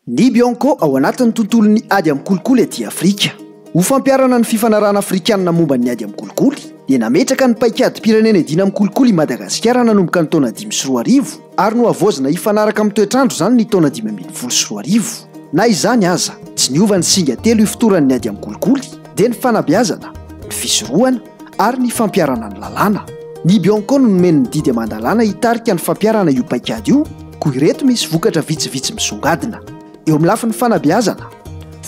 Ny Bianco ao anatin'ny tontolon'ny ady amin'ny kolikoly ety Afrika. Ho fampiarana ny fifanarahana afrikanina momba ny ady amin'ny kolikoly dia nametraka ny paikady-pirenena edina amin'ny kolikoly i Madagasikara nanomboka ny taona 2010 ary no avoazina hifanaraka amin'ny toetrandro izany ny taona 2010. Na izany aza, tsy niova ny singa telo ifotoran'ny ady amin'ny kolikoly dia ny fanabeazana, ny fisorohana ary ny fampiarana ny lalàna. Ny Bianco no nomeny ny didy aman-dalàna hitarika ny fampiarana io paikady io, koa ireto misy vokatra vitsivitsy misongadina. Eo amin'ny lafin'ny fanabeazana,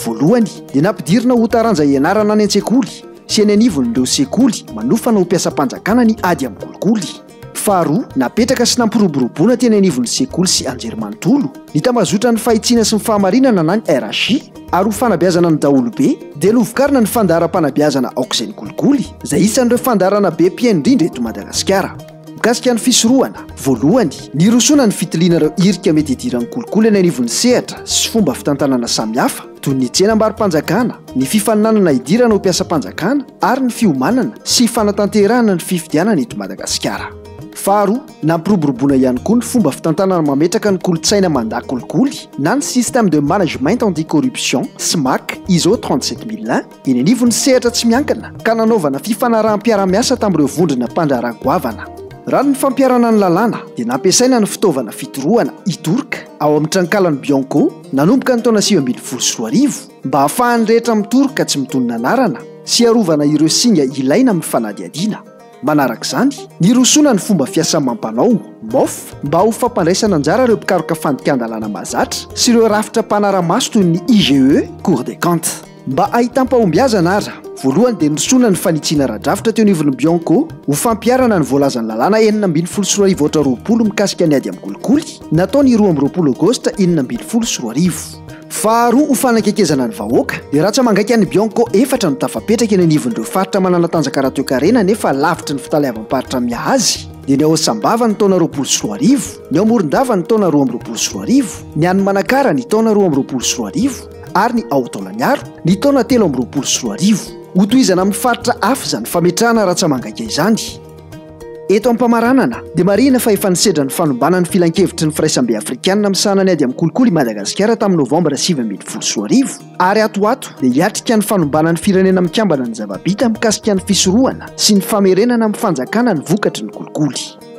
voalohany dia nampidirina ho taranja ianarana any an-tsekoly sy any anivon'ireo sekoly manofana ho mpiasam-panjakana ny ady amin'ny kolikoly. Faharoa, napetraka sy nampiroboroboana teny anivon'ny sekoly sy anjerimanontolo ny tambazotra ny fahitsiana sy ny fahamarinana na ny RHI ary ho fanabeazana ny daholobe dia novokarina ny fandaharam-panabeazana aok'izay ny kolikoly izay isan'ireo fandarana be mpiaindrindra eto Madagasikara. Mikasika ny fisorohana, voalohany nirosoana ny fitiliana ireo irika mety hidiran'ny kolikoly any anivon'ny sehatra sy fomba fitantanana samihafa toy ny tsenam-barim-panjakana, ny fifaninanana idirana ho mpiasam-panjakana ary ny fiomanana sy fanatanterahana ny fifidianana eto Madagasikara. Faharoa, nampiroboroboana ihany koa ny fomba fitantanana mametraka ny kolotsaina mandaha-kolikoly na ny système de management anti-corruption SMAC ISO 37001 eny anivon'ny sehatra tsy miankina ka nanaovana fifanarahanm-piara-miasa tamin'ireo vondrona mpandraharaha-goavana. Raha ny fampiarana ny lalàna dia nampiasaina ny fitaovana fitorohana itorika ao amin'ny trankalan'ny Bianco nanomboka ny taona 2012 mba hahafahan'ny rehetra mitoroka tsy mitonona anarana sy arovana ireo singa ilaina amin'ny fanadihadiana. Manaraka izany, nirosoana ny fomba fiasan'ny mampanao MOF mba ho fampandraisana anjara ireo mpikaroka fandikan-dalàna mahazatra sy ireo rafitra mpanara-maso toy ny IGE Cour des comptes. Mba ahitam-pahombiazana ara, voalohany dia nirosoana ny fanitsiana ara-drafitra teo anivon'ny Bianco ho fampiarana ny voalazan'ny lalàna 2020 mikasika ny ady amin'ny kolikoly nataony 12 Agosta 2020. Faharoa, ho fanakekezana ny vahoaka dia raha tsy mangaika ny Bianco efatra no tafapetraka eny anivon'ireo faritra manana tanjaka raha-toekarena nefa lavitry ny fitalevam-paritra miahazy dia ny ao Sambava ny taona 2020, ny ao Morondava ny taona 2020, ny any Manakara ny taona 2020 ary ny ao Taolaniaro ny taona 2020. Ho tohizana amin'ny faritra hafa izany fametrahana raha tsy mangaika izany. Eto am-pamaranana dia marihina fa efa nisedra ny fanombanan'ny filan-kevitry ny firaisambe afrikanina misahana ny ady amin'ny kolikoly i Madagasikara tamin'ny Novambra 2020 ary atoato dia hiatrika ny fanombanan'ny firenena mikambana ny zava-bita mikasika ny fisorohana sy ny famerenana amin'ny fanjakana ny vokatry ny kolikoly.